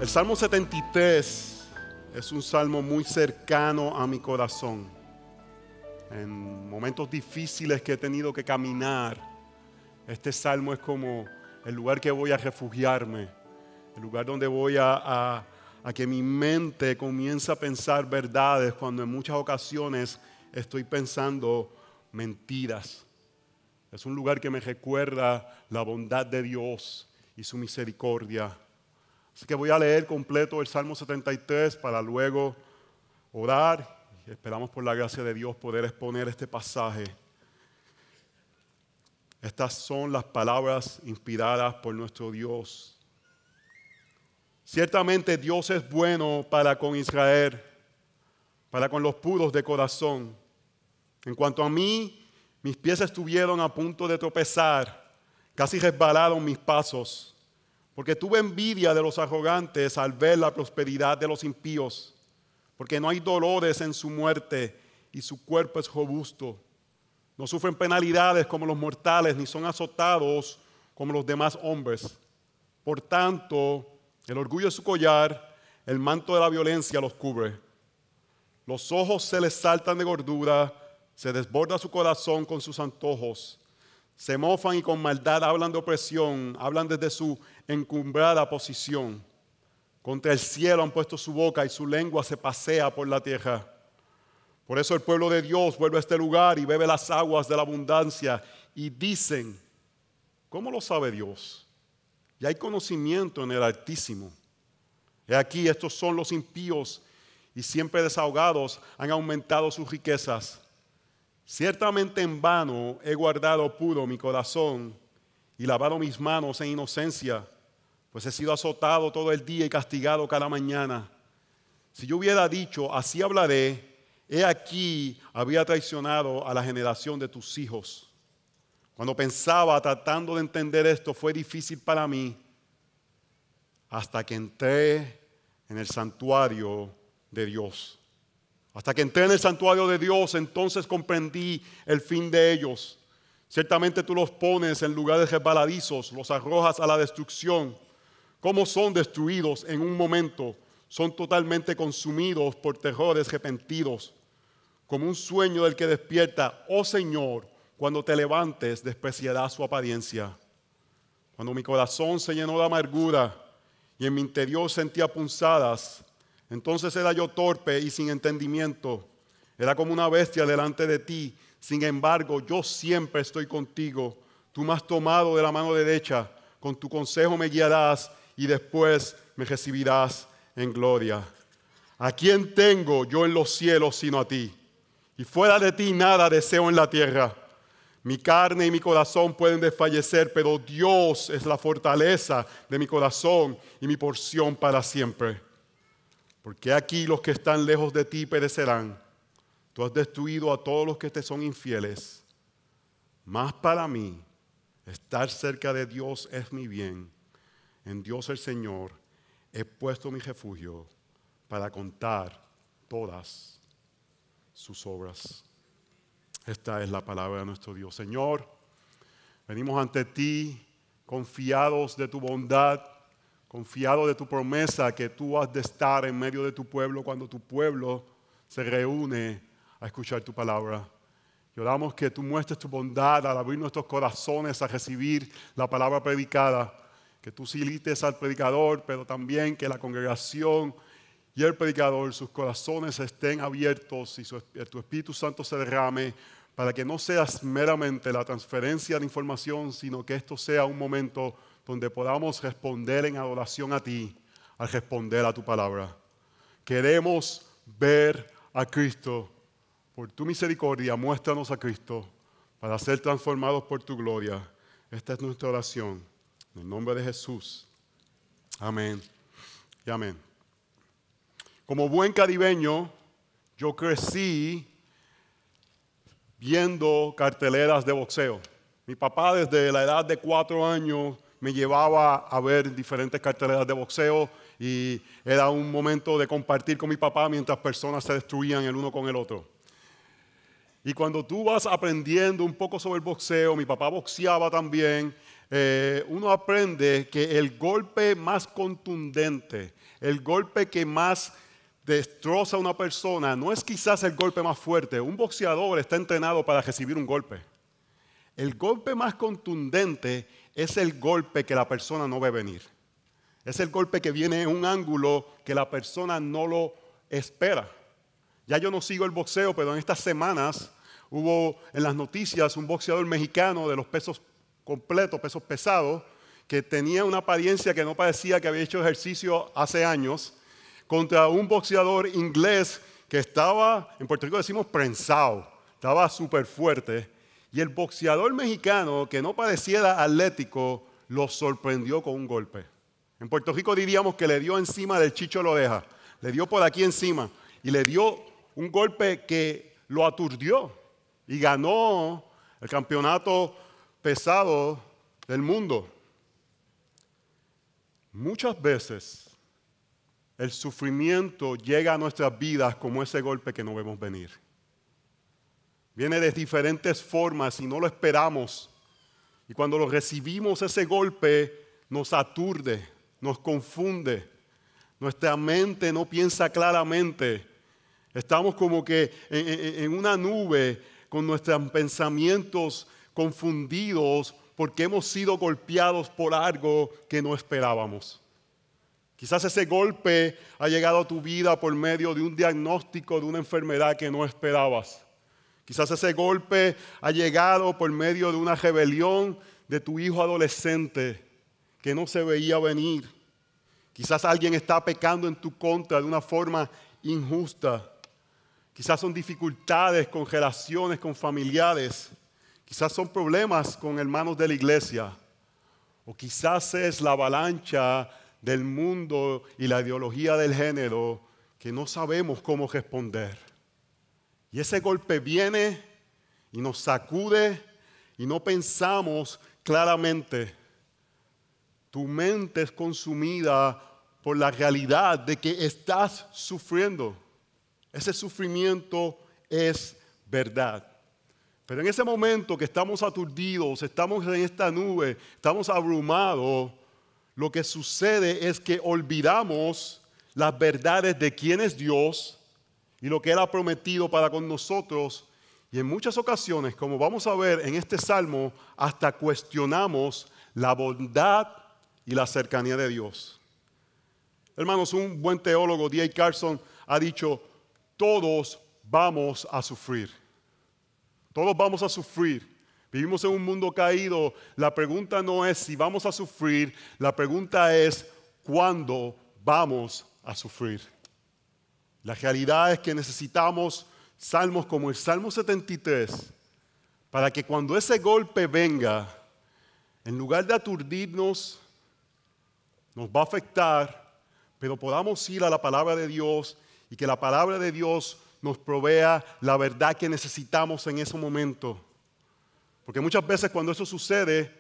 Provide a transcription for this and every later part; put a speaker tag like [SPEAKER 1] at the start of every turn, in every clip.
[SPEAKER 1] El Salmo 73 es un salmo muy cercano a mi corazón. En momentos difíciles que he tenido que caminar, este salmo es como el lugar que voy a refugiarme, el lugar donde voy a que mi mente comience a pensar verdades cuando en muchas ocasiones estoy pensando mentiras. Es un lugar que me recuerda la bondad de Dios y su misericordia. Así que voy a leer completo el Salmo 73 para luego orar. Y esperamos por la gracia de Dios poder exponer este pasaje. Estas son las palabras inspiradas por nuestro Dios. Ciertamente Dios es bueno para con Israel, para con los puros de corazón. En cuanto a mí, mis pies estuvieron a punto de tropezar, casi resbalaron mis pasos. Porque tuve envidia de los arrogantes al ver la prosperidad de los impíos, porque no hay dolores en su muerte y su cuerpo es robusto. No sufren penalidades como los mortales, ni son azotados como los demás hombres. Por tanto, el orgullo de su collar, el manto de la violencia los cubre. Los ojos se les saltan de gordura, se desborda su corazón con sus antojos. Se mofan y con maldad hablan de opresión, hablan desde su encumbrada posición. Contra el cielo han puesto su boca y su lengua se pasea por la tierra. Por eso el pueblo de Dios vuelve a este lugar y bebe las aguas de la abundancia. Y dicen, ¿cómo lo sabe Dios? Y hay conocimiento en el Altísimo. He aquí, estos son los impíos y siempre desahogados han aumentado sus riquezas. Ciertamente en vano he guardado puro mi corazón y lavado mis manos en inocencia, pues he sido azotado todo el día y castigado cada mañana. Si yo hubiera dicho, así hablaré, he aquí había traicionado a la generación de tus hijos. Cuando pensaba tratando de entender esto, fue difícil para mí hasta que entré en el santuario de Dios. Hasta que entré en el santuario de Dios, entonces comprendí el fin de ellos. Ciertamente tú los pones en lugares resbaladizos, los arrojas a la destrucción. ¿Cómo son destruidos en un momento? Son totalmente consumidos por terrores repentinos. Como un sueño del que despierta, oh Señor, cuando te levantes despreciarás su apariencia. Cuando mi corazón se llenó de amargura y en mi interior sentía punzadas, entonces era yo torpe y sin entendimiento. Era como una bestia delante de ti. Sin embargo, yo siempre estoy contigo. Tú me has tomado de la mano derecha. Con tu consejo me guiarás y después me recibirás en gloria. ¿A quién tengo yo en los cielos sino a ti? Y fuera de ti nada deseo en la tierra. Mi carne y mi corazón pueden desfallecer, pero Dios es la fortaleza de mi corazón y mi porción para siempre. Porque aquí los que están lejos de ti perecerán. Tú has destruido a todos los que te son infieles. Mas para mí, estar cerca de Dios es mi bien. En Dios el Señor he puesto mi refugio para contar todas sus obras. Esta es la palabra de nuestro Dios. Señor, venimos ante ti confiados de tu bondad, confiado de tu promesa que tú has de estar en medio de tu pueblo cuando tu pueblo se reúne a escuchar tu palabra. Y oramos que tú muestres tu bondad al abrir nuestros corazones a recibir la palabra predicada, que tú facilites al predicador, pero también que la congregación y el predicador, sus corazones estén abiertos y tu Espíritu Santo se derrame para que no seas meramente la transferencia de información, sino que esto sea un momento donde podamos responder en adoración a ti, al responder a tu palabra. Queremos ver a Cristo. Por tu misericordia, muéstranos a Cristo para ser transformados por tu gloria. Esta es nuestra oración. En el nombre de Jesús. Amén y amén. Como buen caribeño, yo crecí viendo carteleras de boxeo. Mi papá desde la edad de 4 años me llevaba a ver diferentes carteleras de boxeo y era un momento de compartir con mi papá mientras personas se destruían el uno con el otro. Y cuando tú vas aprendiendo un poco sobre el boxeo, mi papá boxeaba también, uno aprende que el golpe más contundente, el golpe que más destroza a una persona, no es quizás el golpe más fuerte. Un boxeador está entrenado para recibir un golpe. El golpe más contundente es el golpe que la persona no ve venir. Es el golpe que viene en un ángulo que la persona no lo espera. Ya yo no sigo el boxeo, pero en estas semanas hubo en las noticias un boxeador mexicano de los pesos completos, pesos pesados, que tenía una apariencia que no parecía que había hecho ejercicio hace años, contra un boxeador inglés que estaba, en Puerto Rico decimos prensado, estaba súper fuerte. Y el boxeador mexicano, que no pareciera atlético, lo sorprendió con un golpe. En Puerto Rico diríamos que le dio encima del chicho de la oreja, le dio por aquí encima y le dio un golpe que lo aturdió y ganó el campeonato pesado del mundo. Muchas veces el sufrimiento llega a nuestras vidas como ese golpe que no vemos venir. Viene de diferentes formas y no lo esperamos. Y cuando lo recibimos, ese golpe nos aturde, nos confunde. Nuestra mente no piensa claramente. Estamos como que en una nube con nuestros pensamientos confundidos porque hemos sido golpeados por algo que no esperábamos. Quizás ese golpe ha llegado a tu vida por medio de un diagnóstico de una enfermedad que no esperabas. Quizás ese golpe ha llegado por medio de una rebelión de tu hijo adolescente que no se veía venir. Quizás alguien está pecando en tu contra de una forma injusta. Quizás son dificultades con relaciones, con familiares. Quizás son problemas con hermanos de la iglesia. O quizás es la avalancha del mundo y la ideología del género que no sabemos cómo responder. Y ese golpe viene y nos sacude y no pensamos claramente. Tu mente es consumida por la realidad de que estás sufriendo. Ese sufrimiento es verdad. Pero en ese momento que estamos aturdidos, estamos en esta nube, estamos abrumados, lo que sucede es que olvidamos las verdades de quién es Dios y lo que Él ha prometido para con nosotros. Y en muchas ocasiones, como vamos a ver en este salmo, hasta cuestionamos la bondad y la cercanía de Dios. Hermanos, un buen teólogo, D.A. Carson, ha dicho, todos vamos a sufrir. Todos vamos a sufrir. Vivimos en un mundo caído. La pregunta no es si vamos a sufrir, la pregunta es ¿cuándo vamos a sufrir? La realidad es que necesitamos salmos como el Salmo 73 para que cuando ese golpe venga, en lugar de aturdirnos, nos va a afectar, pero podamos ir a la palabra de Dios y que la palabra de Dios nos provea la verdad que necesitamos en ese momento. Porque muchas veces cuando eso sucede,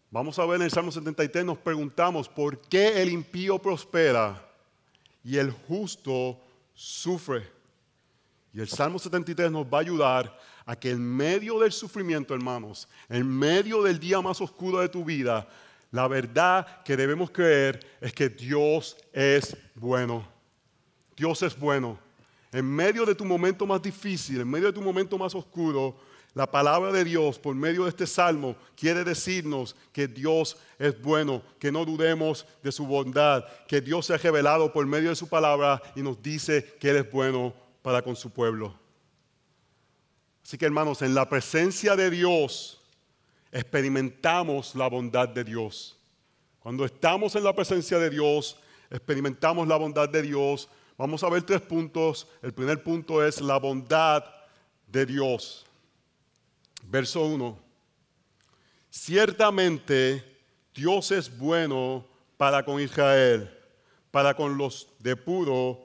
[SPEAKER 1] vamos a ver en el Salmo 73, nos preguntamos ¿por qué el impío prospera y el justo sufre? Y el Salmo 73 nos va a ayudar a que en medio del sufrimiento, hermanos, en medio del día más oscuro de tu vida, la verdad que debemos creer es que Dios es bueno. Dios es bueno. En medio de tu momento más difícil, en medio de tu momento más oscuro, la palabra de Dios por medio de este salmo quiere decirnos que Dios es bueno, que no dudemos de su bondad, que Dios se ha revelado por medio de su palabra y nos dice que Él es bueno para con su pueblo. Así que hermanos, en la presencia de Dios experimentamos la bondad de Dios. Cuando estamos en la presencia de Dios, experimentamos la bondad de Dios. Vamos a ver 3 puntos. El primer punto es la bondad de Dios. Verso 1. Ciertamente Dios es bueno para con Israel, para con los de puro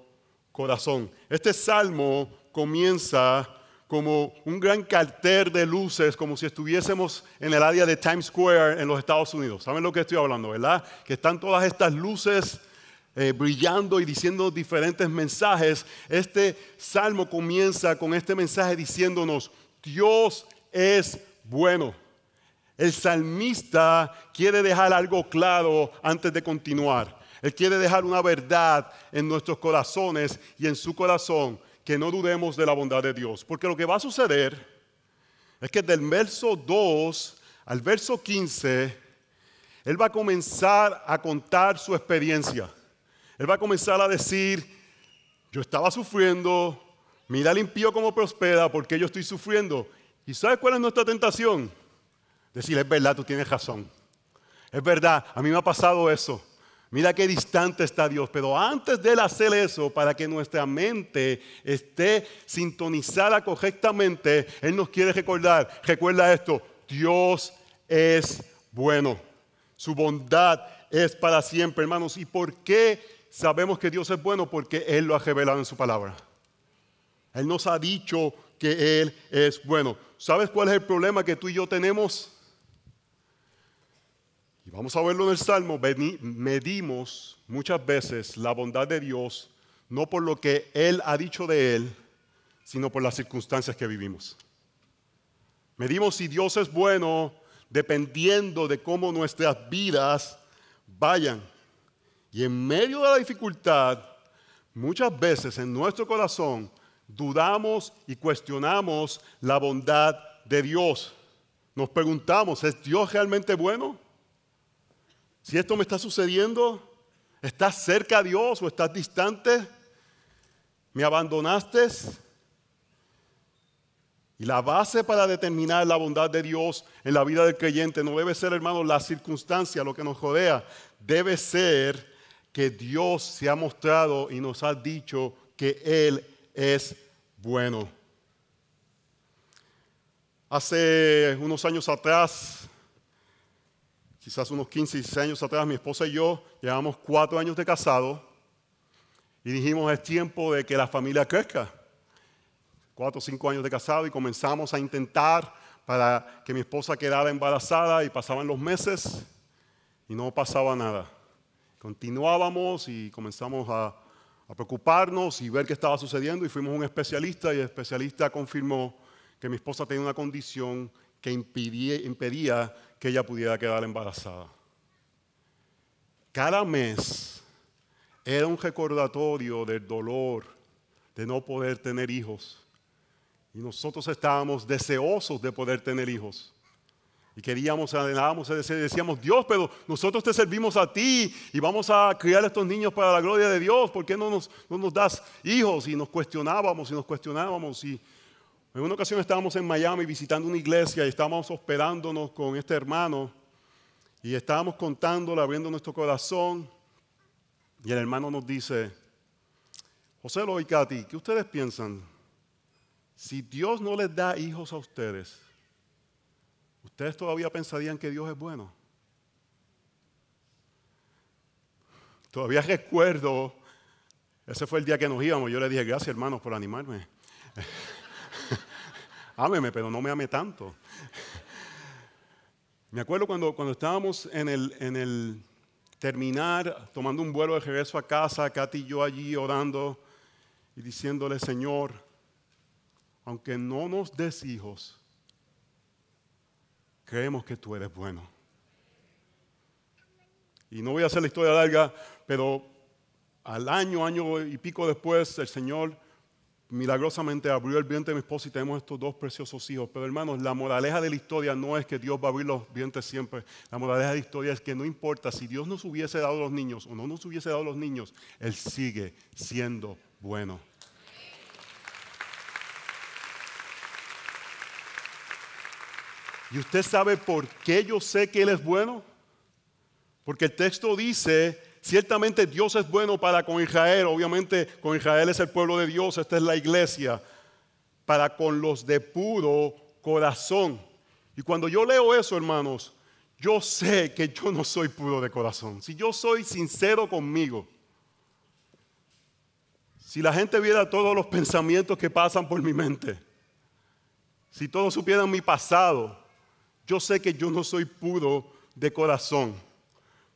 [SPEAKER 1] corazón. Este salmo comienza como un gran cartel de luces, como si estuviésemos en el área de Times Square en los Estados Unidos. ¿Saben lo que estoy hablando, verdad? Que están todas estas luces brillando y diciendo diferentes mensajes. Este salmo comienza con este mensaje diciéndonos, Dios es bueno. El salmista quiere dejar algo claro antes de continuar. Él quiere dejar una verdad en nuestros corazones y en su corazón, que no dudemos de la bondad de Dios. Porque lo que va a suceder es que del verso 2 al verso 15, él va a comenzar a contar su experiencia. Él va a comenzar a decir, yo estaba sufriendo, mira al impío cómo prospera, ¿por qué yo estoy sufriendo? ¿Y sabes cuál es nuestra tentación? Decir, es verdad, tú tienes razón. Es verdad, a mí me ha pasado eso. Mira qué distante está Dios. Pero antes de él hacer eso, para que nuestra mente esté sintonizada correctamente, Él nos quiere recordar, recuerda esto, Dios es bueno. Su bondad es para siempre, hermanos. ¿Y por qué sabemos que Dios es bueno? Porque Él lo ha revelado en su palabra. Él nos ha dicho que Él es bueno. ¿Sabes cuál es el problema que tú y yo tenemos? Y vamos a verlo en el Salmo. Medimos muchas veces la bondad de Dios, no por lo que Él ha dicho de Él, sino por las circunstancias que vivimos. Medimos si Dios es bueno dependiendo de cómo nuestras vidas vayan. Y en medio de la dificultad, muchas veces en nuestro corazón dudamos y cuestionamos la bondad de Dios. Nos preguntamos, ¿es Dios realmente bueno? Si esto me está sucediendo, ¿estás cerca a Dios o estás distante? ¿Me abandonaste? Y la base para determinar la bondad de Dios en la vida del creyente no debe ser, hermanos, la circunstancia, lo que nos rodea. Debe ser que Dios se ha mostrado y nos ha dicho que Él es bueno. Hace unos años atrás, quizás unos 15, 16 años atrás, mi esposa y yo llevamos 4 años de casado y dijimos, es tiempo de que la familia crezca. 4 o 5 años de casado y comenzamos a intentar para que mi esposa quedara embarazada y pasaban los meses y no pasaba nada. Continuábamos y comenzamos a preocuparnos y ver qué estaba sucediendo y fuimos a un especialista y el especialista confirmó que mi esposa tenía una condición que impedía que ella pudiera quedar embarazada. Cada mes era un recordatorio del dolor de no poder tener hijos. Y nosotros estábamos deseosos de poder tener hijos. Y queríamos, anhelábamos, decíamos, Dios, pero nosotros te servimos a ti y vamos a criar a estos niños para la gloria de Dios. ¿Por qué no nos das hijos? Y nos cuestionábamos. Y en una ocasión estábamos en Miami visitando una iglesia y estábamos hospedándonos con este hermano. Y estábamos contándole, abriendo nuestro corazón. Y el hermano nos dice, José y Katy, ¿qué ustedes piensan? Si Dios no les da hijos a ustedes, ¿ustedes todavía pensarían que Dios es bueno? Todavía recuerdo, ese fue el día que nos íbamos, yo le dije, gracias hermanos por animarme. Ámeme, pero no me ame tanto. Me acuerdo cuando estábamos en el terminar, tomando un vuelo de regreso a casa, Katy y yo allí orando y diciéndole, Señor, aunque no nos des hijos, creemos que tú eres bueno. Y no voy a hacer la historia larga, pero al año y pico después, el Señor milagrosamente abrió el vientre de mi esposa y tenemos estos 2 preciosos hijos. Pero hermanos, la moraleja de la historia no es que Dios va a abrir los vientres siempre. La moraleja de la historia es que no importa si Dios nos hubiese dado los niños o no nos hubiese dado los niños, Él sigue siendo bueno. ¿Y usted sabe por qué yo sé que Él es bueno? Porque el texto dice, ciertamente Dios es bueno para con Israel, obviamente con Israel es el pueblo de Dios, esta es la iglesia, para con los de puro corazón. Y cuando yo leo eso, hermanos, yo sé que yo no soy puro de corazón. Si yo soy sincero conmigo, si la gente viera todos los pensamientos que pasan por mi mente, si todos supieran mi pasado, yo sé que yo no soy puro de corazón,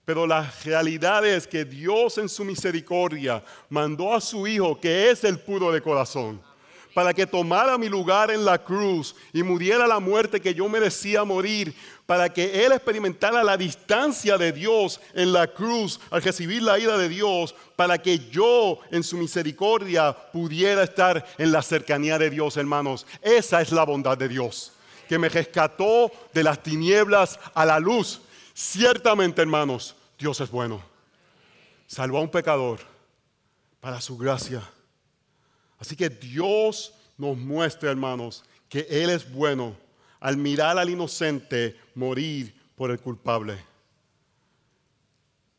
[SPEAKER 1] pero la realidad es que Dios en su misericordia mandó a su Hijo, que es el puro de corazón, para que tomara mi lugar en la cruz y muriera la muerte que yo merecía morir, para que Él experimentara la distancia de Dios en la cruz al recibir la ira de Dios, para que yo en su misericordia pudiera estar en la cercanía de Dios, hermanos. Esa es la bondad de Dios, que me rescató de las tinieblas a la luz. Ciertamente, hermanos, Dios es bueno. Salvó a un pecador para su gracia. Así que Dios nos muestra, hermanos, que Él es bueno al mirar al inocente morir por el culpable.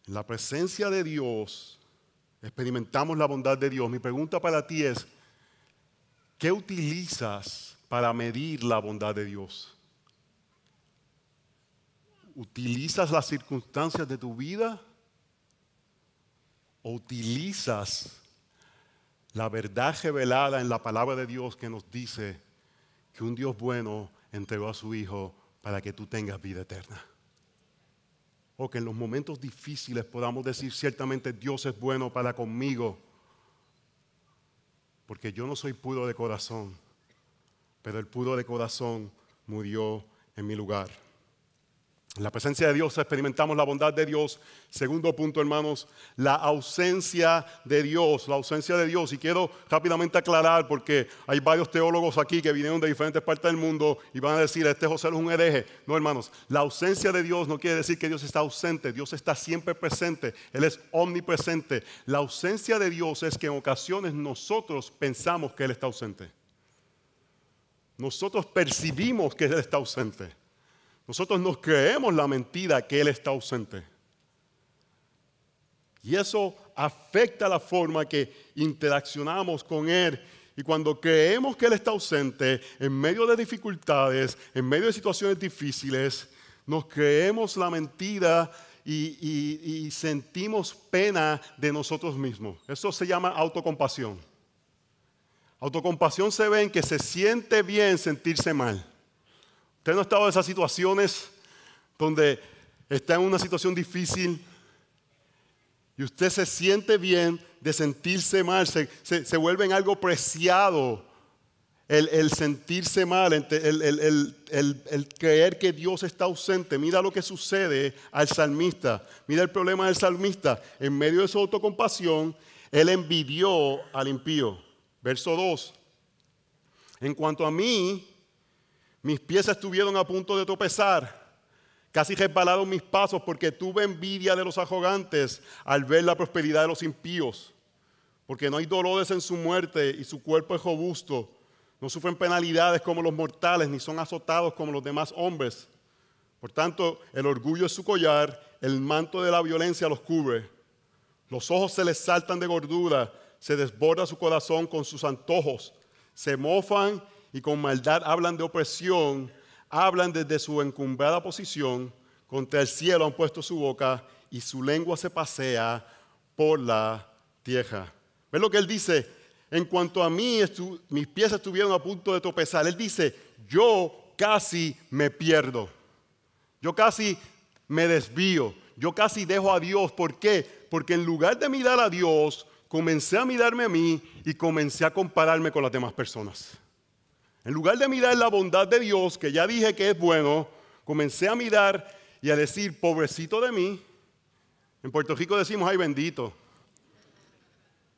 [SPEAKER 1] En la presencia de Dios experimentamos la bondad de Dios. Mi pregunta para ti es, ¿qué utilizas para medir la bondad de Dios? ¿Utilizas las circunstancias de tu vida? ¿O utilizas la verdad revelada en la palabra de Dios que nos dice que un Dios bueno entregó a su Hijo para que tú tengas vida eterna? O que en los momentos difíciles podamos decir ciertamente Dios es bueno para conmigo, porque yo no soy puro de corazón, pero el puro de corazón murió en mi lugar. En la presencia de Dios experimentamos la bondad de Dios. Segundo punto, hermanos, la ausencia de Dios. La ausencia de Dios. Y quiero rápidamente aclarar, porque hay varios teólogos aquí que vinieron de diferentes partes del mundo y van a decir, este José es un hereje. No, hermanos, la ausencia de Dios no quiere decir que Dios está ausente. Dios está siempre presente. Él es omnipresente. La ausencia de Dios es que en ocasiones nosotros pensamos que Él está ausente. Nosotros percibimos que Él está ausente. Nosotros nos creemos la mentira que Él está ausente. Y eso afecta la forma que interaccionamos con Él. Y cuando creemos que Él está ausente, en medio de dificultades, en medio de situaciones difíciles, nos creemos la mentira y sentimos pena de nosotros mismos. Eso se llama autocompasión. Autocompasión se ve en que se siente bien sentirse mal. ¿Usted no ha estado en esas situaciones donde está en una situación difícil y usted se siente bien de sentirse mal? Se vuelve en algo preciado el sentirse mal, el creer que Dios está ausente. Mira lo que sucede al salmista. Mira el problema del salmista. En medio de su autocompasión, él envidió al impío. Verso 2. En cuanto a mí, mis pies estuvieron a punto de tropezar, casi resbalaron mis pasos porque tuve envidia de los arrogantes al ver la prosperidad de los impíos, porque no hay dolores en su muerte y su cuerpo es robusto, no sufren penalidades como los mortales, ni son azotados como los demás hombres. Por tanto, el orgullo es su collar, el manto de la violencia los cubre, los ojos se les saltan de gordura, se desborda su corazón con sus antojos, se mofan y con maldad hablan de opresión, hablan desde su encumbrada posición, contra el cielo han puesto su boca y su lengua se pasea por la tierra. ¿Ves lo que él dice? En cuanto a mí, mis pies estuvieron a punto de tropezar. Él dice, yo casi me pierdo, yo casi me desvío, yo casi dejo a Dios. ¿Por qué? Porque en lugar de mirar a Dios, comencé a mirarme a mí y comencé a compararme con las demás personas. En lugar de mirar la bondad de Dios, que ya dije que es bueno, comencé a mirar y a decir, pobrecito de mí. En Puerto Rico decimos, ay bendito.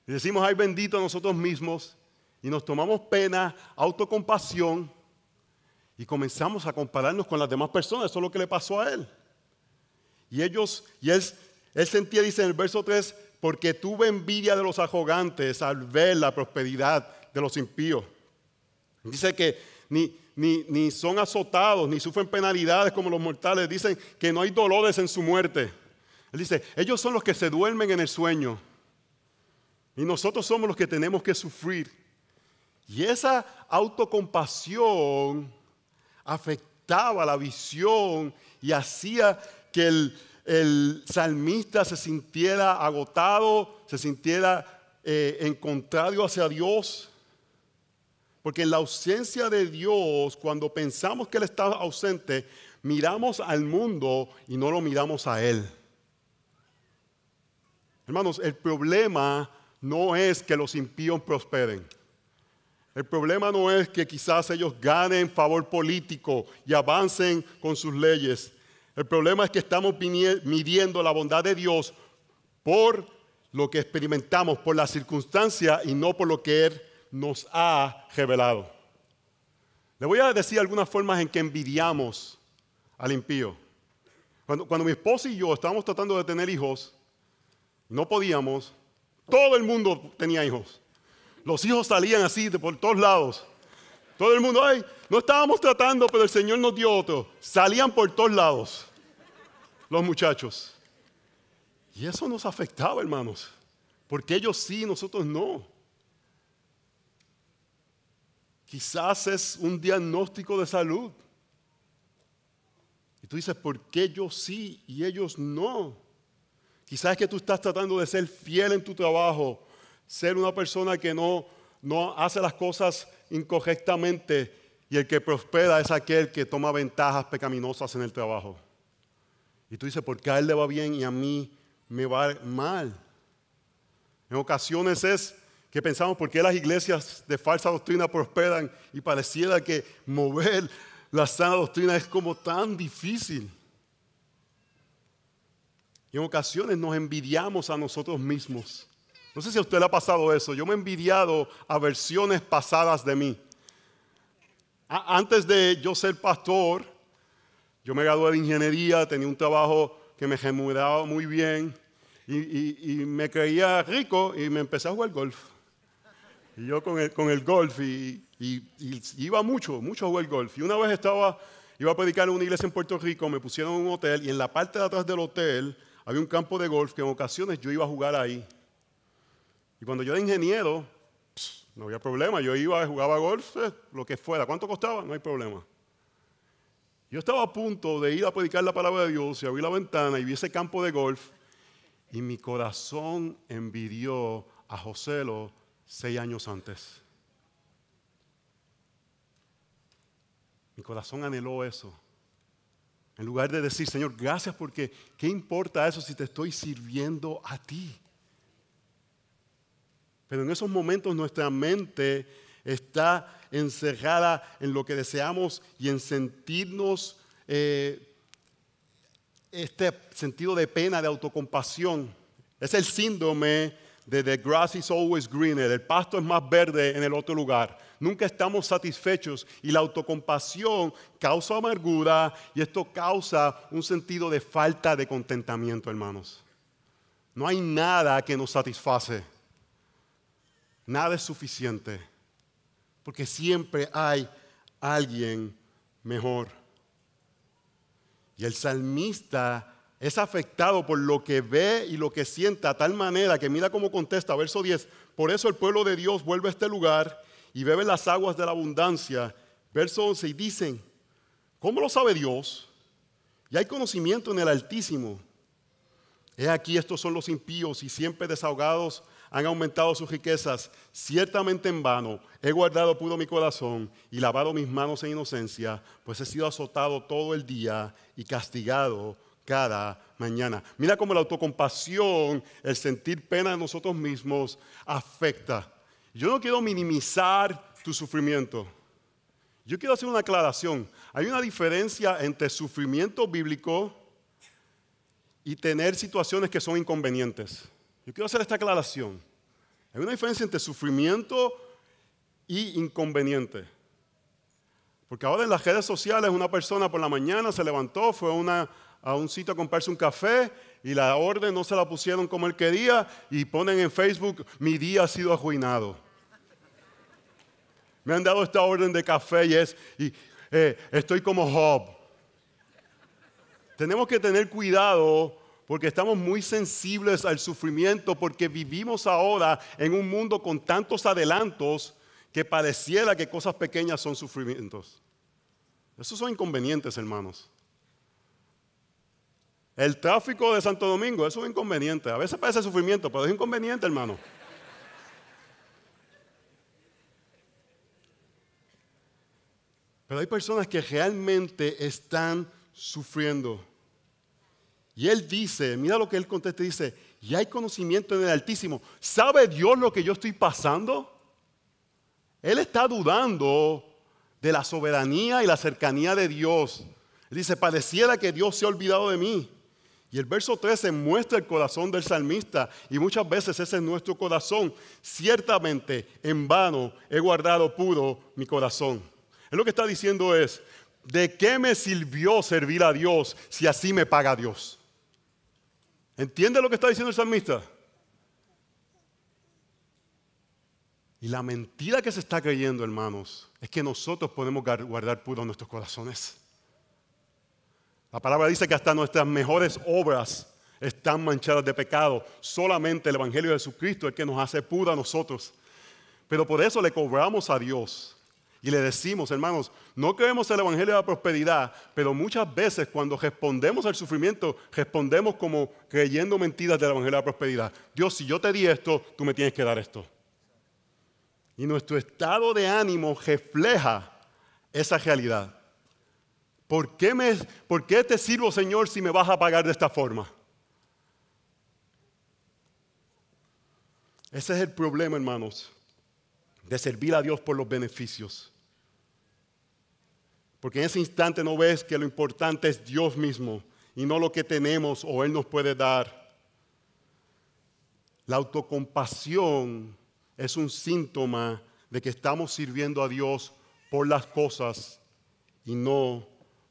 [SPEAKER 1] Y decimos, ay bendito a nosotros mismos. Y nos tomamos pena, autocompasión. Y comenzamos a compararnos con las demás personas. Eso es lo que le pasó a él. Y él sentía, dice en el verso 3, porque tuve envidia de los arrogantes al ver la prosperidad de los impíos. Dice que ni son azotados, ni sufren penalidades como los mortales. Dicen que no hay dolores en su muerte. Él dice, ellos son los que se duermen en el sueño. Y nosotros somos los que tenemos que sufrir. Y esa autocompasión afectaba la visión y hacía que el salmista se sintiera agotado, se sintiera en contrario hacia Dios. Porque en la ausencia de Dios, cuando pensamos que Él está ausente, miramos al mundo y no lo miramos a Él. Hermanos, el problema no es que los impíos prosperen. El problema no es que quizás ellos ganen favor político y avancen con sus leyes. El problema es que estamos midiendo la bondad de Dios por lo que experimentamos, por la circunstancia y no por lo que Él nos ha revelado. Le voy a decir algunas formas en que envidiamos al impío. Cuando mi esposa y yo estábamos tratando de tener hijos, no podíamos, todo el mundo tenía hijos. Los hijos salían así por todos lados. Todo el mundo, ay, no estábamos tratando, pero el Señor nos dio otro. Salían por todos lados los muchachos. Y eso nos afectaba, hermanos. Porque ellos sí, nosotros no. Quizás es un diagnóstico de salud. Y tú dices, ¿por qué yo sí y ellos no? Quizás es que tú estás tratando de ser fiel en tu trabajo, ser una persona que no hace las cosas incorrectamente, y el que prospera es aquel que toma ventajas pecaminosas en el trabajo. Y tú dices, ¿por qué a él le va bien y a mí me va mal? En ocasiones es que pensamos, ¿por qué las iglesias de falsa doctrina prosperan? Y pareciera que mover la sana doctrina es como tan difícil. Y en ocasiones nos envidiamos a nosotros mismos. No sé si a usted le ha pasado eso. Yo me he envidiado a versiones pasadas de mí. Antes de yo ser pastor, yo me gradué de ingeniería, tenía un trabajo que me remuneraba muy bien y me creía rico y me empecé a jugar golf. Y yo con el golf y iba mucho a jugar golf. Y una vez iba a predicar en una iglesia en Puerto Rico, me pusieron en un hotel y en la parte de atrás del hotel había un campo de golf que en ocasiones yo iba a jugar ahí. Y cuando yo era ingeniero, no había problema. Yo iba, jugaba golf, lo que fuera. ¿Cuánto costaba? No hay problema. Yo estaba a punto de ir a predicar la palabra de Dios y abrí la ventana y vi ese campo de golf y mi corazón envidió a Joselo 6 años antes. Mi corazón anheló eso. En lugar de decir, Señor, gracias porque ¿qué importa eso si te estoy sirviendo a ti? Pero en esos momentos nuestra mente está encerrada en lo que deseamos y en sentirnos este sentido de pena, de autocompasión. Es el síndrome de the grass is always greener. El pasto es más verde en el otro lugar. Nunca estamos satisfechos y la autocompasión causa amargura y esto causa un sentido de falta de contentamiento, hermanos. No hay nada que nos satisface. Nada es suficiente, porque siempre hay alguien mejor. Y el salmista es afectado por lo que ve y lo que siente a tal manera que mira cómo contesta, verso 10. Por eso el pueblo de Dios vuelve a este lugar y bebe las aguas de la abundancia. Verso 11, y dicen, ¿cómo lo sabe Dios? Y hay conocimiento en el Altísimo. He aquí, estos son los impíos y siempre desahogados han aumentado sus riquezas, ciertamente en vano. He guardado puro mi corazón y lavado mis manos en inocencia, pues he sido azotado todo el día y castigado cada mañana. Mira cómo la autocompasión, el sentir pena de nosotros mismos, afecta. Yo no quiero minimizar tu sufrimiento. Yo quiero hacer una aclaración. Hay una diferencia entre sufrimiento bíblico y tener situaciones que son inconvenientes. Yo quiero hacer esta aclaración. Hay una diferencia entre sufrimiento y inconveniente. Porque ahora en las redes sociales una persona por la mañana se levantó, fue a un sitio a comprarse un café y la orden no se la pusieron como él quería y ponen en Facebook, mi día ha sido arruinado. Me han dado esta orden de café y estoy como Job. Tenemos que tener cuidado porque estamos muy sensibles al sufrimiento, porque vivimos ahora en un mundo con tantos adelantos que pareciera que cosas pequeñas son sufrimientos. Esos son inconvenientes, hermanos. El tráfico de Santo Domingo, eso es inconveniente. A veces parece sufrimiento, pero es inconveniente, hermano. Pero hay personas que realmente están sufriendo. Y él dice, mira lo que él contesta, dice, y hay conocimiento en el Altísimo. ¿Sabe Dios lo que yo estoy pasando? Él está dudando de la soberanía y la cercanía de Dios. Él dice, pareciera que Dios se ha olvidado de mí. Y el verso 13 muestra el corazón del salmista y muchas veces ese es nuestro corazón. Ciertamente en vano he guardado puro mi corazón. Él lo que está diciendo es, ¿de qué me sirvió servir a Dios si así me paga Dios? ¿Entiende lo que está diciendo el salmista? Y la mentira que se está creyendo, hermanos, es que nosotros podemos guardar puros nuestros corazones. La palabra dice que hasta nuestras mejores obras están manchadas de pecado. Solamente el Evangelio de Jesucristo es el que nos hace puros a nosotros. Pero por eso le cobramos a Dios y le decimos, hermanos, no creemos en el Evangelio de la prosperidad, pero muchas veces cuando respondemos al sufrimiento, respondemos como creyendo mentiras del Evangelio de la prosperidad. Dios, si yo te di esto, tú me tienes que dar esto. Y nuestro estado de ánimo refleja esa realidad. ¿Por qué te sirvo, Señor, si me vas a pagar de esta forma? Ese es el problema, hermanos, de servir a Dios por los beneficios. Porque en ese instante no ves que lo importante es Dios mismo y no lo que tenemos o Él nos puede dar. La autocompasión es un síntoma de que estamos sirviendo a Dios por las cosas y no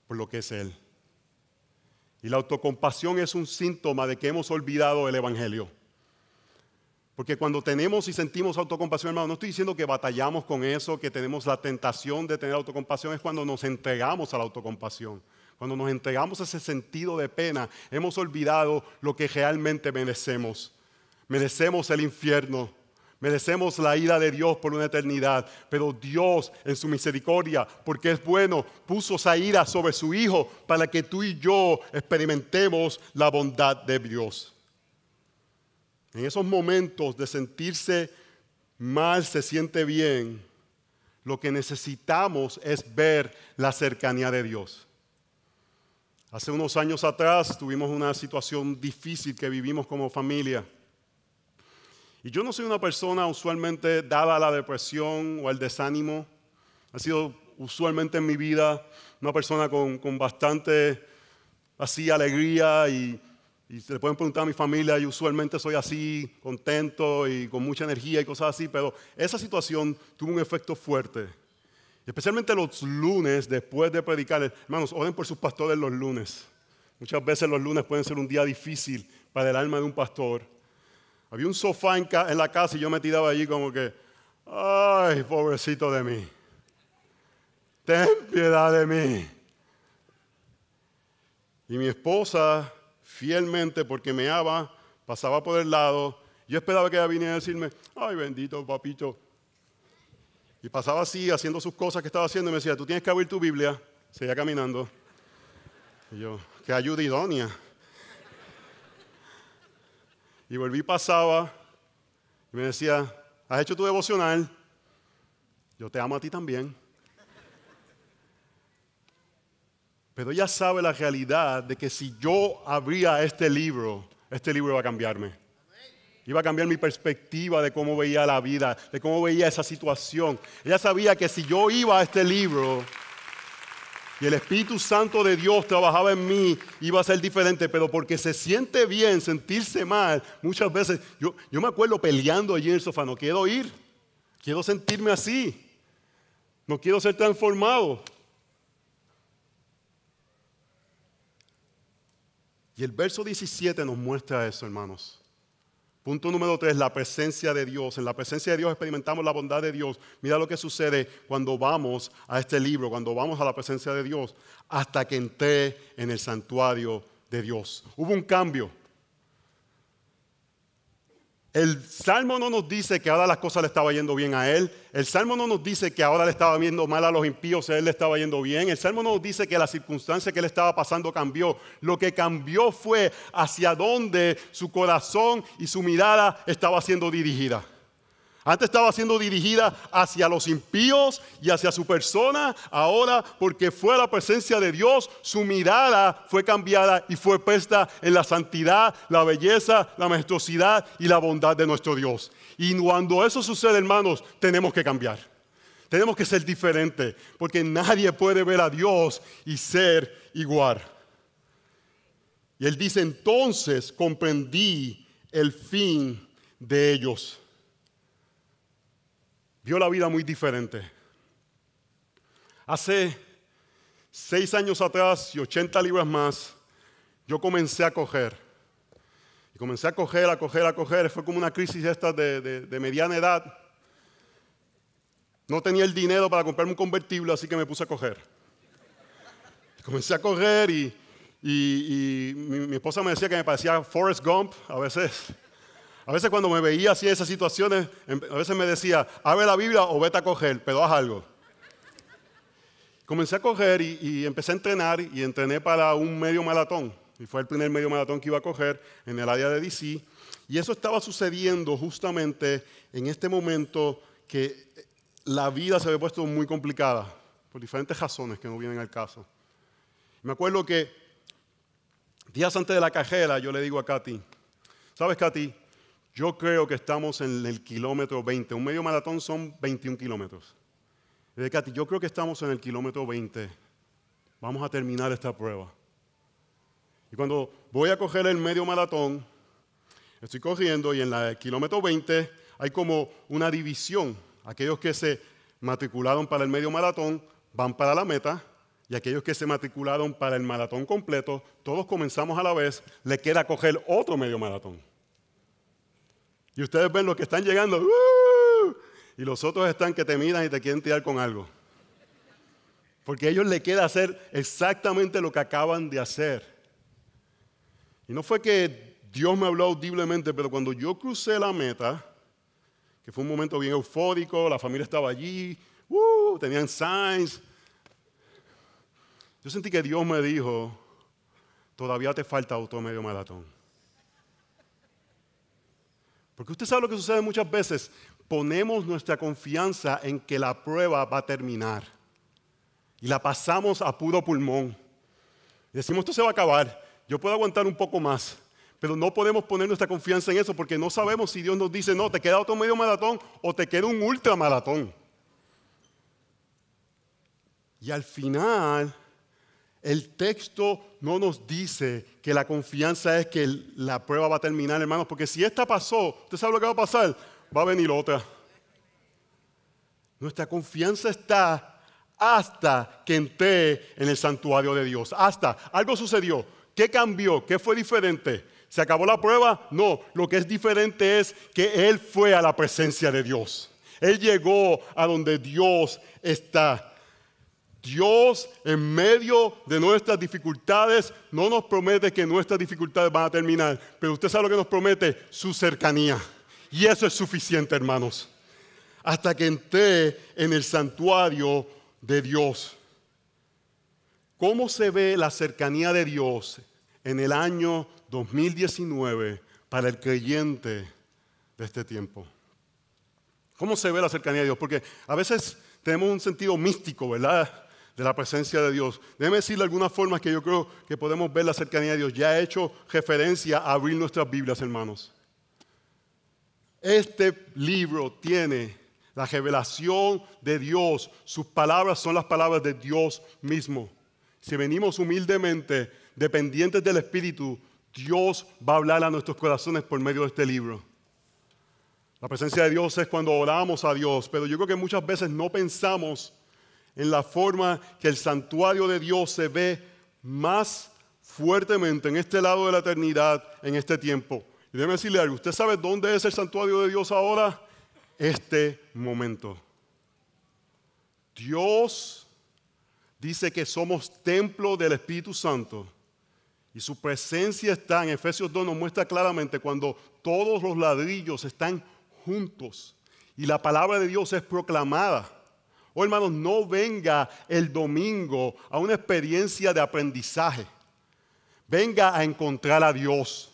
[SPEAKER 1] por lo que es Él. Y la autocompasión es un síntoma de que hemos olvidado el Evangelio. Porque cuando tenemos y sentimos autocompasión, hermano, no estoy diciendo que batallamos con eso, que tenemos la tentación de tener autocompasión, es cuando nos entregamos a la autocompasión. Cuando nos entregamos a ese sentido de pena, hemos olvidado lo que realmente merecemos. Merecemos el infierno. Merecemos la ira de Dios por una eternidad, pero Dios en su misericordia, porque es bueno, puso esa ira sobre su Hijo para que tú y yo experimentemos la bondad de Dios. En esos momentos de sentirse mal, se siente bien, lo que necesitamos es ver la cercanía de Dios. Hace unos años atrás tuvimos una situación difícil que vivimos como familia. Y yo no soy una persona usualmente dada a la depresión o al desánimo. Ha sido usualmente en mi vida una persona con bastante así alegría y se le pueden preguntar a mi familia y usualmente soy así, contento y con mucha energía y cosas así, pero esa situación tuvo un efecto fuerte. Especialmente los lunes después de predicar. Hermanos, oren por sus pastores los lunes. Muchas veces los lunes pueden ser un día difícil para el alma de un pastor. Había un sofá en la casa y yo me tiraba allí como que, ay, pobrecito de mí. Ten piedad de mí. Y mi esposa, fielmente, porque me ama, pasaba por el lado. Yo esperaba que ella viniera a decirme, ay, bendito papito. Y pasaba así, haciendo sus cosas que estaba haciendo, y me decía, tú tienes que abrir tu Biblia. Seguía caminando. Y yo, qué ayuda idónea. Y volví, pasaba, y me decía, ¿has hecho tu devocional? Yo te amo a ti también. Pero ella sabe la realidad de que si yo abría este libro iba a cambiarme. Iba a cambiar mi perspectiva de cómo veía la vida, de cómo veía esa situación. Ella sabía que si yo iba a este libro y el Espíritu Santo de Dios trabajaba en mí, iba a ser diferente, pero porque se siente bien sentirse mal, muchas veces, yo me acuerdo peleando allí en el sofá, no quiero ir, quiero sentirme así, no quiero ser transformado. Y el verso 17 nos muestra eso, hermanos. Punto número 3, la presencia de Dios. En la presencia de Dios experimentamos la bondad de Dios. Mira lo que sucede cuando vamos a este libro, cuando vamos a la presencia de Dios, hasta que entré en el santuario de Dios. Hubo un cambio. El Salmo no nos dice que ahora las cosas le estaban yendo bien a él. El Salmo no nos dice que ahora le estaba viendo mal a los impíos, a él le estaba yendo bien. El Salmo no nos dice que la circunstancia que él estaba pasando cambió. Lo que cambió fue hacia dónde su corazón y su mirada estaba siendo dirigida. Antes estaba siendo dirigida hacia los impíos y hacia su persona. Ahora, porque fue a la presencia de Dios, su mirada fue cambiada y fue puesta en la santidad, la belleza, la majestuosidad y la bondad de nuestro Dios. Y cuando eso sucede, hermanos, tenemos que cambiar. Tenemos que ser diferentes, porque nadie puede ver a Dios y ser igual. Y él dice, entonces comprendí el fin de ellos. Vio la vida muy diferente. Hace 6 años atrás y 80 libras más, yo comencé a coger. Y comencé a coger. Fue como una crisis esta de mediana edad. No tenía el dinero para comprarme un convertible, así que me puse a coger. Comencé a correr y mi esposa me decía que me parecía Forrest Gump a veces. A veces cuando me veía así en esas situaciones, a veces me decía, abre la Biblia o vete a coger, pero haz algo. Comencé a coger y empecé a entrenar y entrené para un medio maratón. Y fue el primer medio maratón que iba a coger en el área de DC. Y eso estaba sucediendo justamente en este momento que la vida se había puesto muy complicada por diferentes razones que no vienen al caso. Me acuerdo que días antes de la carrera yo le digo a Katy, ¿sabes, Katy? Yo creo que estamos en el kilómetro 20. Un medio maratón son 21 kilómetros. Le dije, Katy, yo creo que estamos en el kilómetro 20. Vamos a terminar esta prueba. Y cuando voy a coger el medio maratón, estoy corriendo y en el kilómetro 20 hay como una división. Aquellos que se matricularon para el medio maratón van para la meta y aquellos que se matricularon para el maratón completo, todos comenzamos a la vez, le queda coger otro medio maratón. Y ustedes ven los que están llegando, y los otros están que te miran y te quieren tirar con algo. Porque a ellos les queda hacer exactamente lo que acaban de hacer. Y no fue que Dios me habló audiblemente, pero cuando yo crucé la meta, que fue un momento bien eufórico, la familia estaba allí, tenían signs. Yo sentí que Dios me dijo, todavía te falta otro medio maratón. Porque usted sabe lo que sucede muchas veces, ponemos nuestra confianza en que la prueba va a terminar. Y la pasamos a puro pulmón. Y decimos, esto se va a acabar, yo puedo aguantar un poco más. Pero no podemos poner nuestra confianza en eso porque no sabemos si Dios nos dice, no, te queda otro medio maratón o te queda un ultramaratón. Y al final, el texto no nos dice que la confianza es que la prueba va a terminar, hermanos, porque si esta pasó, ¿usted sabe lo que va a pasar? Va a venir otra. Nuestra confianza está hasta que entré en el santuario de Dios. Hasta, algo sucedió. ¿Qué cambió? ¿Qué fue diferente? ¿Se acabó la prueba? No, lo que es diferente es que Él fue a la presencia de Dios. Él llegó a donde Dios está. Dios, en medio de nuestras dificultades, no nos promete que nuestras dificultades van a terminar, pero usted sabe lo que nos promete, su cercanía. Y eso es suficiente, hermanos. Hasta que entré en el santuario de Dios. ¿Cómo se ve la cercanía de Dios en el año 2019 para el creyente de este tiempo? ¿Cómo se ve la cercanía de Dios? Porque a veces tenemos un sentido místico, ¿verdad?, de la presencia de Dios. Déjeme decirle algunas formas que yo creo que podemos ver la cercanía de Dios. Ya he hecho referencia a abrir nuestras Biblias, hermanos. Este libro tiene la revelación de Dios. Sus palabras son las palabras de Dios mismo. Si venimos humildemente, dependientes del Espíritu, Dios va a hablar a nuestros corazones por medio de este libro. La presencia de Dios es cuando oramos a Dios, pero yo creo que muchas veces no pensamos en la forma que el santuario de Dios se ve más fuertemente en este lado de la eternidad, en este tiempo. Y déjeme decirle algo, ¿usted sabe dónde es el santuario de Dios ahora? Este momento. Dios dice que somos templo del Espíritu Santo y su presencia está, en Efesios 2 nos muestra claramente cuando todos los ladrillos están juntos y la palabra de Dios es proclamada. Oh, hermanos, no venga el domingo a una experiencia de aprendizaje. Venga a encontrar a Dios.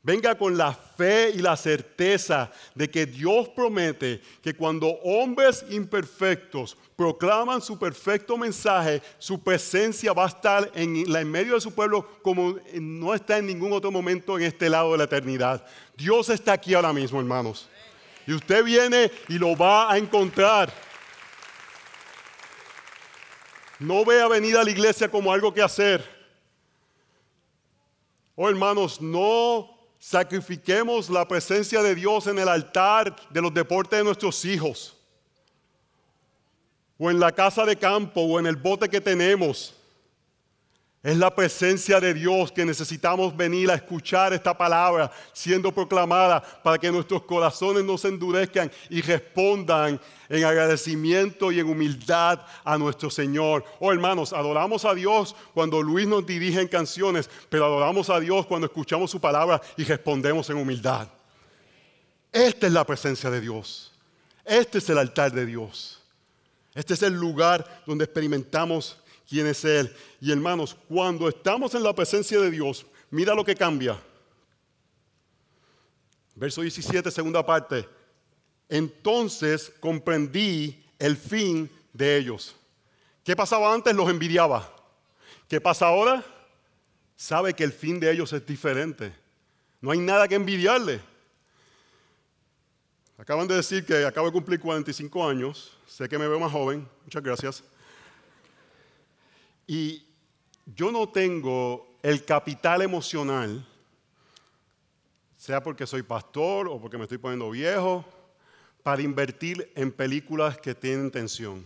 [SPEAKER 1] Venga con la fe y la certeza de que Dios promete que cuando hombres imperfectos proclaman su perfecto mensaje, su presencia va a estar en medio de su pueblo como no está en ningún otro momento en este lado de la eternidad. Dios está aquí ahora mismo, hermanos. Y usted viene y lo va a encontrar. No vea venir a la iglesia como algo que hacer. Oh, hermanos, no sacrifiquemos la presencia de Dios en el altar de los deportes de nuestros hijos, o en la casa de campo, o en el bote que tenemos. Es la presencia de Dios que necesitamos venir a escuchar esta palabra siendo proclamada para que nuestros corazones no se endurezcan y respondan en agradecimiento y en humildad a nuestro Señor. Oh, hermanos, adoramos a Dios cuando Luis nos dirige en canciones, pero adoramos a Dios cuando escuchamos su palabra y respondemos en humildad. Esta es la presencia de Dios. Este es el altar de Dios. Este es el lugar donde experimentamos quién es Él. Y hermanos, cuando estamos en la presencia de Dios, mira lo que cambia. Verso 17, segunda parte. Entonces comprendí el fin de ellos. ¿Qué pasaba antes? Los envidiaba. ¿Qué pasa ahora? Sabe que el fin de ellos es diferente. No hay nada que envidiarle. Acaban de decir que acabo de cumplir 45 años. Sé que me veo más joven. Muchas gracias. Y yo no tengo el capital emocional, sea porque soy pastor o porque me estoy poniendo viejo, para invertir en películas que tienen tensión.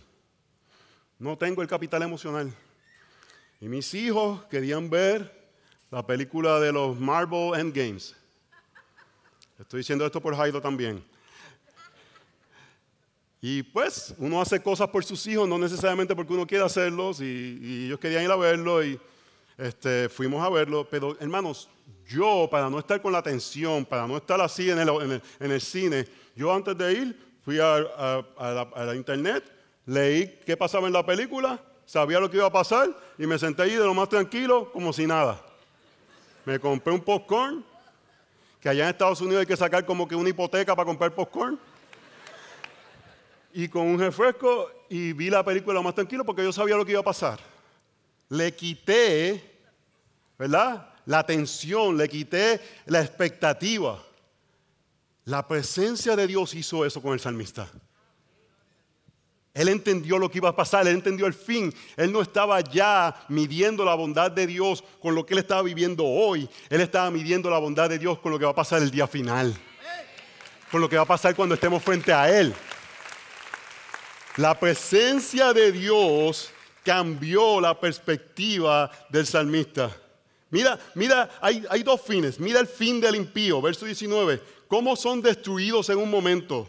[SPEAKER 1] No tengo el capital emocional. Y mis hijos querían ver la película de los Marvel Endgames. Estoy diciendo esto por Jairo también. Y pues uno hace cosas por sus hijos, no necesariamente porque uno quiere hacerlos, y ellos querían ir a verlo y fuimos a verlo. Pero hermanos, yo para no estar con la tensión, para no estar así en el cine, yo antes de ir fui a la internet, leí qué pasaba en la película, sabía lo que iba a pasar y me senté ahí de lo más tranquilo como si nada. Me compré un popcorn, que allá en Estados Unidos hay que sacar como que una hipoteca para comprar popcorn. Y con un refresco y vi la película más tranquilo porque yo sabía lo que iba a pasar. Le quité, ¿verdad?, la tensión, le quité la expectativa. La presencia de Dios hizo eso con el salmista. Él entendió lo que iba a pasar, él entendió el fin. Él no estaba ya midiendo la bondad de Dios con lo que él estaba viviendo hoy. Él estaba midiendo la bondad de Dios con lo que va a pasar el día final. Con lo que va a pasar cuando estemos frente a Él. La presencia de Dios cambió la perspectiva del salmista. Mira, hay dos fines. Mira el fin del impío, verso 19. Cómo son destruidos en un momento.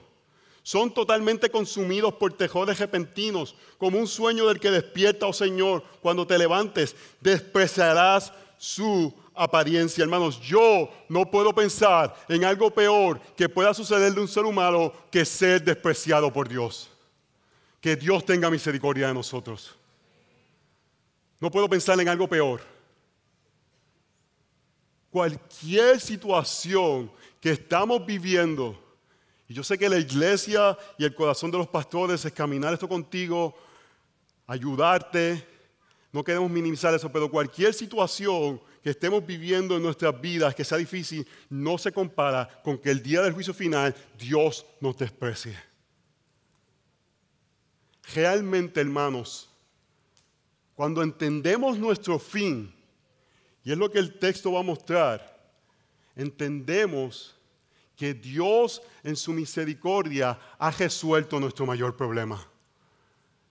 [SPEAKER 1] Son totalmente consumidos por terrores repentinos, como un sueño del que despierta, oh Señor. Cuando te levantes, despreciarás su apariencia. Hermanos, yo no puedo pensar en algo peor que pueda suceder de un ser humano que ser despreciado por Dios. Que Dios tenga misericordia de nosotros. No puedo pensar en algo peor. Cualquier situación que estamos viviendo, y yo sé que la iglesia y el corazón de los pastores es caminar esto contigo, ayudarte, no queremos minimizar eso, pero cualquier situación que estemos viviendo en nuestras vidas que sea difícil, no se compara con que el día del juicio final Dios nos desprecie. Realmente, hermanos, cuando entendemos nuestro fin, y es lo que el texto va a mostrar, entendemos que Dios en su misericordia ha resuelto nuestro mayor problema.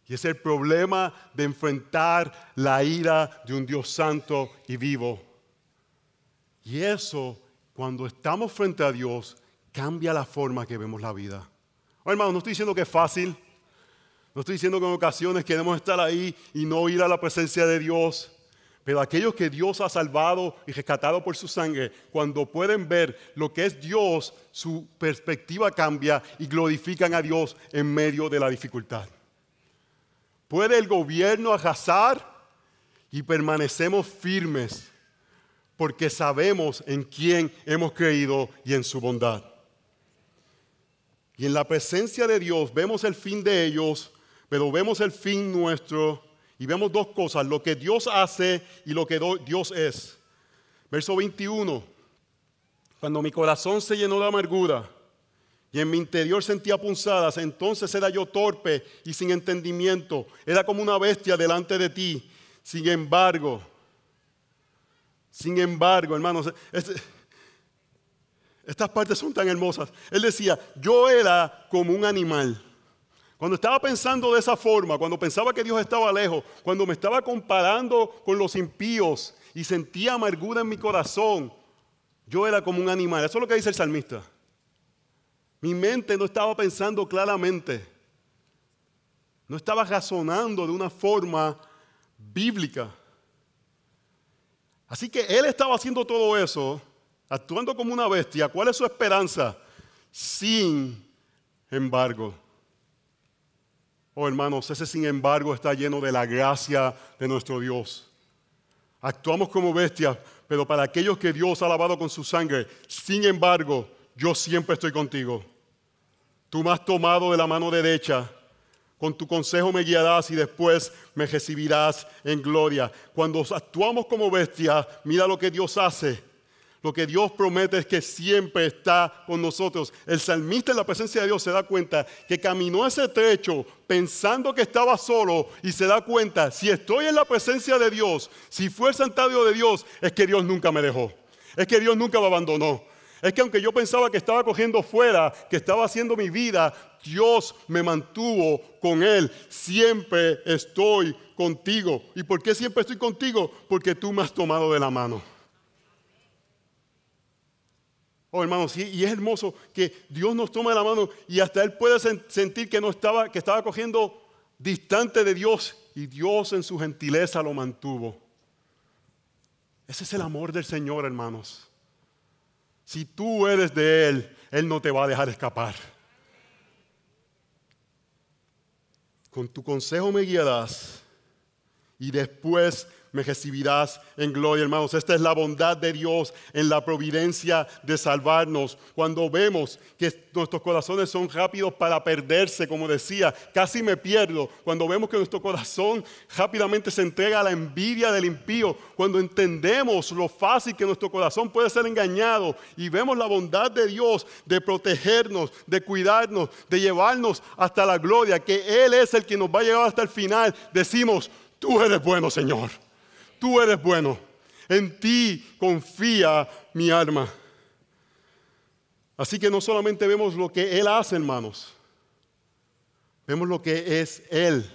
[SPEAKER 1] Y es el problema de enfrentar la ira de un Dios santo y vivo. Y eso, cuando estamos frente a Dios, cambia la forma que vemos la vida. Oh, hermanos, no estoy diciendo que es fácil. No estoy diciendo que en ocasiones queremos estar ahí y no ir a la presencia de Dios. Pero aquellos que Dios ha salvado y rescatado por su sangre, cuando pueden ver lo que es Dios, su perspectiva cambia y glorifican a Dios en medio de la dificultad. Puede el gobierno arrasar y permanecemos firmes porque sabemos en quién hemos creído y en su bondad. Y en la presencia de Dios vemos el fin de ellos, pero vemos el fin nuestro y vemos dos cosas, lo que Dios hace y lo que Dios es. Verso 21, cuando mi corazón se llenó de amargura y en mi interior sentía punzadas. Entonces era yo torpe y sin entendimiento. Era como una bestia delante de ti. Sin embargo, hermanos, estas partes son tan hermosas. Él decía, yo era como un animal. Cuando estaba pensando de esa forma, cuando pensaba que Dios estaba lejos, cuando me estaba comparando con los impíos y sentía amargura en mi corazón, yo era como un animal. Eso es lo que dice el salmista. Mi mente no estaba pensando claramente. No estaba razonando de una forma bíblica. Así que él estaba haciendo todo eso, actuando como una bestia. ¿Cuál es su esperanza? Sin embargo. Oh, hermanos, ese sin embargo está lleno de la gracia de nuestro Dios. Actuamos como bestias, pero para aquellos que Dios ha lavado con su sangre, sin embargo, yo siempre estoy contigo. Tú me has tomado de la mano derecha, con tu consejo me guiarás y después me recibirás en gloria. Cuando actuamos como bestias, mira lo que Dios hace. Lo que Dios promete es que siempre está con nosotros. El salmista en la presencia de Dios se da cuenta que caminó ese trecho pensando que estaba solo y se da cuenta, si estoy en la presencia de Dios, si fue el santuario de Dios, es que Dios nunca me dejó. Es que Dios nunca me abandonó. Es que aunque yo pensaba que estaba cogiendo fuera, que estaba haciendo mi vida, Dios me mantuvo con Él. Siempre estoy contigo. ¿Y por qué siempre estoy contigo? Porque tú me has tomado de la mano. Oh, hermanos, y es hermoso que Dios nos toma de la mano y hasta Él puede sentir que estaba cogiendo distante de Dios y Dios en su gentileza lo mantuvo. Ese es el amor del Señor, hermanos. Si tú eres de Él, Él no te va a dejar escapar. Con tu consejo me guiarás y después me recibirás en gloria, hermanos. Esta es la bondad de Dios en la providencia de salvarnos. Cuando vemos que nuestros corazones son rápidos para perderse, como decía, casi me pierdo. Cuando vemos que nuestro corazón rápidamente se entrega a la envidia del impío. Cuando entendemos lo fácil que nuestro corazón puede ser engañado y vemos la bondad de Dios de protegernos, de cuidarnos, de llevarnos hasta la gloria, que Él es el que nos va a llevar hasta el final, decimos, tú eres bueno, Señor. Tú eres bueno, en ti confía mi alma. Así que no solamente vemos lo que Él hace, hermanos, vemos lo que es Él.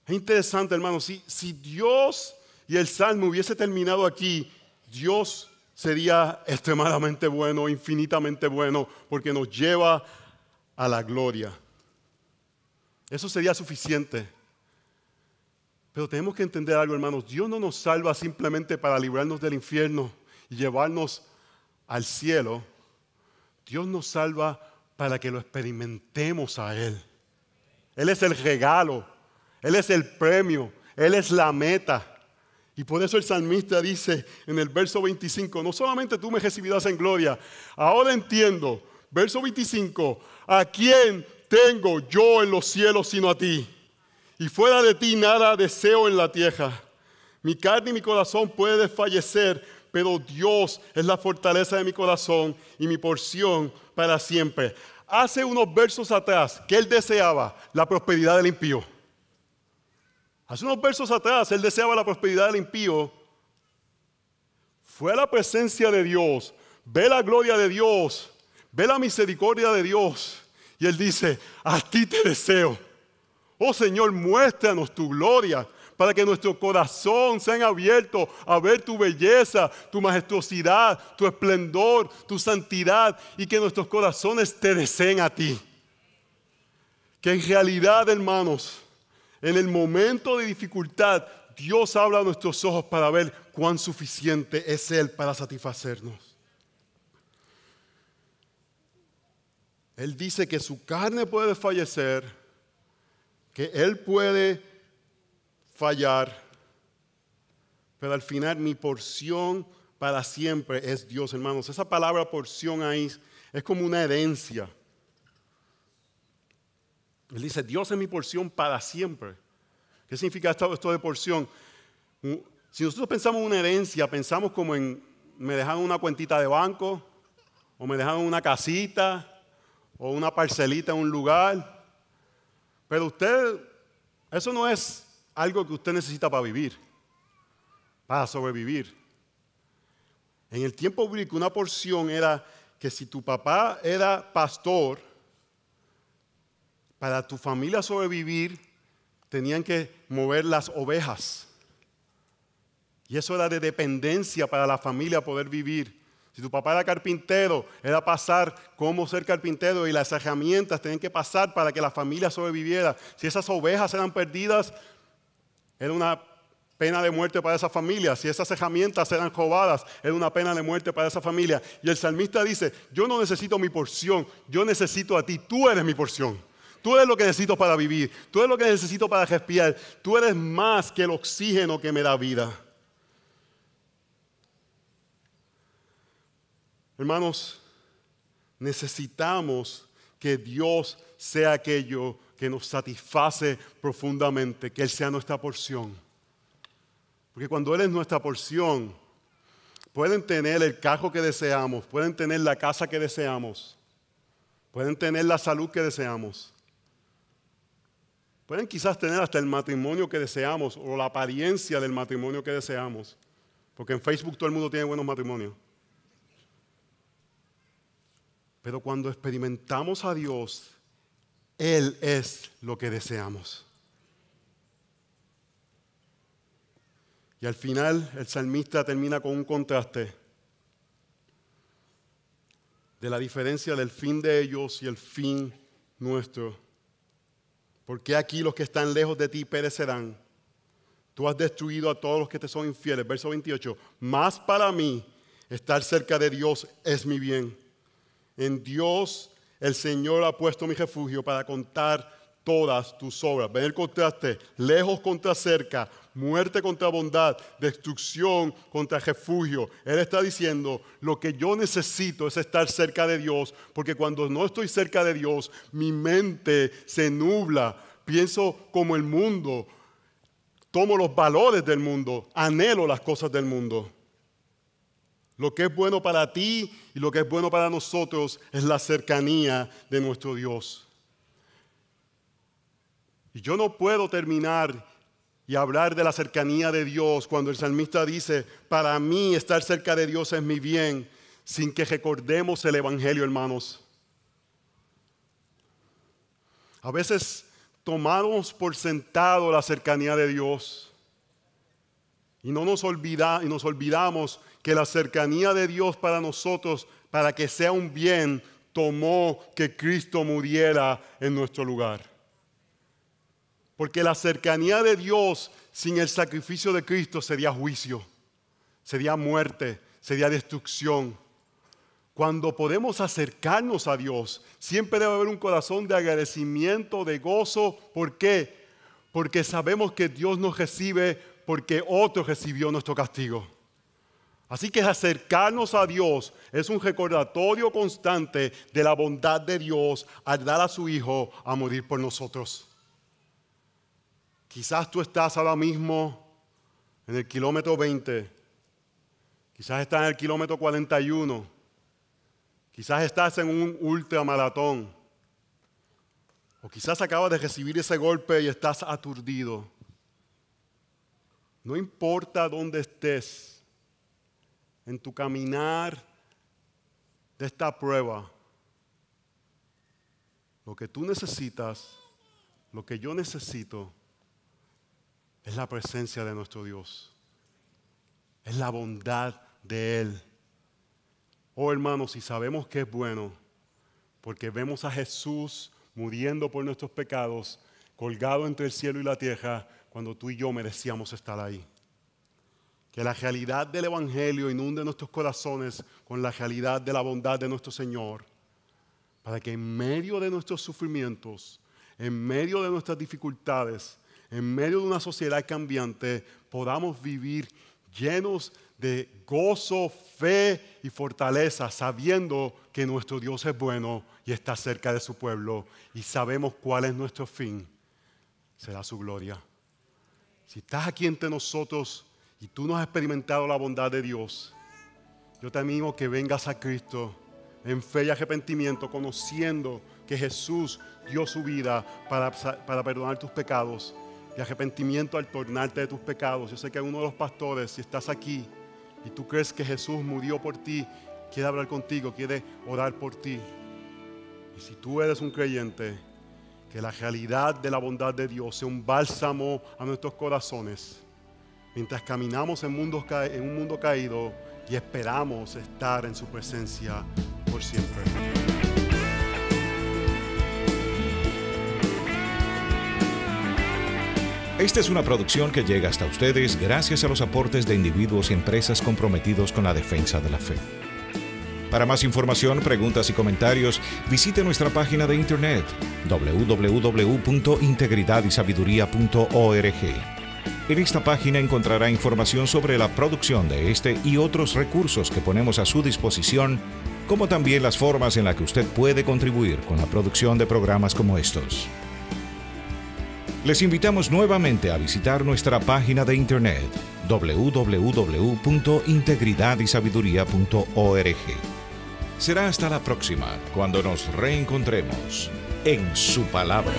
[SPEAKER 1] Es interesante, hermanos, si Dios y el Salmo hubiese terminado aquí, Dios sería extremadamente bueno, infinitamente bueno, porque nos lleva a la gloria. Eso sería suficiente. Pero tenemos que entender algo, hermanos. Dios no nos salva simplemente para librarnos del infierno y llevarnos al cielo. Dios nos salva para que lo experimentemos a Él. Él es el regalo. Él es el premio. Él es la meta. Y por eso el salmista dice en el verso 25, no solamente tú me recibirás en gloria. Ahora entiendo, verso 25, ¿a quién tengo yo en los cielos sino a ti? Y fuera de ti nada deseo en la tierra. Mi carne y mi corazón pueden desfallecer, pero Dios es la fortaleza de mi corazón y mi porción para siempre. Hace unos versos atrás, ¿qué él deseaba? La prosperidad del impío. Hace unos versos atrás, él deseaba la prosperidad del impío. Fue a la presencia de Dios, ve la gloria de Dios, ve la misericordia de Dios. Y él dice, a ti te deseo. Oh Señor, muéstranos tu gloria para que nuestro corazón sea abierto a ver tu belleza, tu majestuosidad, tu esplendor, tu santidad y que nuestros corazones te deseen a ti. Que en realidad, hermanos, en el momento de dificultad, Dios habla a nuestros ojos para ver cuán suficiente es Él para satisfacernos. Él dice que su carne puede desfallecer, que Él puede fallar, pero al final mi porción para siempre es Dios, hermanos. Esa palabra porción ahí es como una herencia. Él dice, Dios es mi porción para siempre. ¿Qué significa esto de porción? Si nosotros pensamos en una herencia, pensamos como en, me dejan una cuentita de banco, o me dejaron una casita, o una parcelita en un lugar. Pero usted, eso no es algo que usted necesita para vivir, para sobrevivir. En el tiempo bíblico una porción era que si tu papá era pastor, para tu familia sobrevivir tenían que mover las ovejas. Y eso era de dependencia para la familia poder vivir. Si tu papá era carpintero, era pasar cómo ser carpintero y las herramientas tenían que pasar para que la familia sobreviviera. Si esas ovejas eran perdidas, era una pena de muerte para esa familia. Si esas herramientas eran robadas, era una pena de muerte para esa familia. Y el salmista dice, yo no necesito mi porción, yo necesito a ti, tú eres mi porción. Tú eres lo que necesito para vivir, tú eres lo que necesito para respirar, tú eres más que el oxígeno que me da vida. Hermanos, necesitamos que Dios sea aquello que nos satisface profundamente, que Él sea nuestra porción. Porque cuando Él es nuestra porción, pueden tener el carro que deseamos, pueden tener la casa que deseamos, pueden tener la salud que deseamos, pueden quizás tener hasta el matrimonio que deseamos o la apariencia del matrimonio que deseamos. Porque en Facebook todo el mundo tiene buenos matrimonios. Pero cuando experimentamos a Dios, Él es lo que deseamos. Y al final el salmista termina con un contraste de la diferencia del fin de ellos y el fin nuestro. Porque aquí los que están lejos de ti perecerán. Tú has destruido a todos los que te son infieles. Verso 28. Mas para mí estar cerca de Dios es mi bien. En Dios el Señor ha puesto mi refugio para contar todas tus obras. Ven el contraste, lejos contra cerca, muerte contra bondad, destrucción contra refugio. Él está diciendo, lo que yo necesito es estar cerca de Dios, porque cuando no estoy cerca de Dios, mi mente se nubla, pienso como el mundo, tomo los valores del mundo, anhelo las cosas del mundo. Lo que es bueno para ti y lo que es bueno para nosotros es la cercanía de nuestro Dios. Y yo no puedo terminar y hablar de la cercanía de Dios cuando el salmista dice, para mí estar cerca de Dios es mi bien, sin que recordemos el Evangelio, hermanos. A veces tomamos por sentado la cercanía de Dios y nos olvidamos que la cercanía de Dios para nosotros, para que sea un bien, tomó que Cristo muriera en nuestro lugar. Porque la cercanía de Dios sin el sacrificio de Cristo sería juicio, sería muerte, sería destrucción. Cuando podemos acercarnos a Dios, siempre debe haber un corazón de agradecimiento, de gozo. ¿Por qué? Porque sabemos que Dios nos recibe porque otro recibió nuestro castigo. Así que acercarnos a Dios es un recordatorio constante de la bondad de Dios al dar a su Hijo a morir por nosotros. Quizás tú estás ahora mismo en el kilómetro 20, quizás estás en el kilómetro 41, quizás estás en un ultramaratón, o quizás acabas de recibir ese golpe y estás aturdido. No importa dónde estés en tu caminar de esta prueba, lo que tú necesitas, lo que yo necesito, es la presencia de nuestro Dios. Es la bondad de Él. Oh hermanos, si sabemos que es bueno, porque vemos a Jesús muriendo por nuestros pecados, colgado entre el cielo y la tierra, cuando tú y yo merecíamos estar ahí. Que la realidad del Evangelio inunde nuestros corazones con la realidad de la bondad de nuestro Señor, para que en medio de nuestros sufrimientos, en medio de nuestras dificultades, en medio de una sociedad cambiante, podamos vivir llenos de gozo, fe y fortaleza, sabiendo que nuestro Dios es bueno y está cerca de su pueblo y sabemos cuál es nuestro fin. Será su gloria. Si estás aquí entre nosotros y tú no has experimentado la bondad de Dios, yo te animo que vengas a Cristo en fe y arrepentimiento, conociendo que Jesús dio su vida para perdonar tus pecados, y arrepentimiento al tornarte de tus pecados. Yo sé que uno de los pastores, si estás aquí y tú crees que Jesús murió por ti, quiere hablar contigo, quiere orar por ti. Y si tú eres un creyente, que la realidad de la bondad de Dios sea un bálsamo a nuestros corazones, mientras caminamos en un mundo caído y esperamos estar en su presencia por siempre.
[SPEAKER 2] Esta es una producción que llega hasta ustedes gracias a los aportes de individuos y empresas comprometidos con la defensa de la fe. Para más información, preguntas y comentarios, visite nuestra página de internet www.integridadysabiduría.org. En esta página encontrará información sobre la producción de este y otros recursos que ponemos a su disposición, como también las formas en las que usted puede contribuir con la producción de programas como estos. Les invitamos nuevamente a visitar nuestra página de internet www.integridadysabiduría.org. Será hasta la próxima, cuando nos reencontremos en su palabra.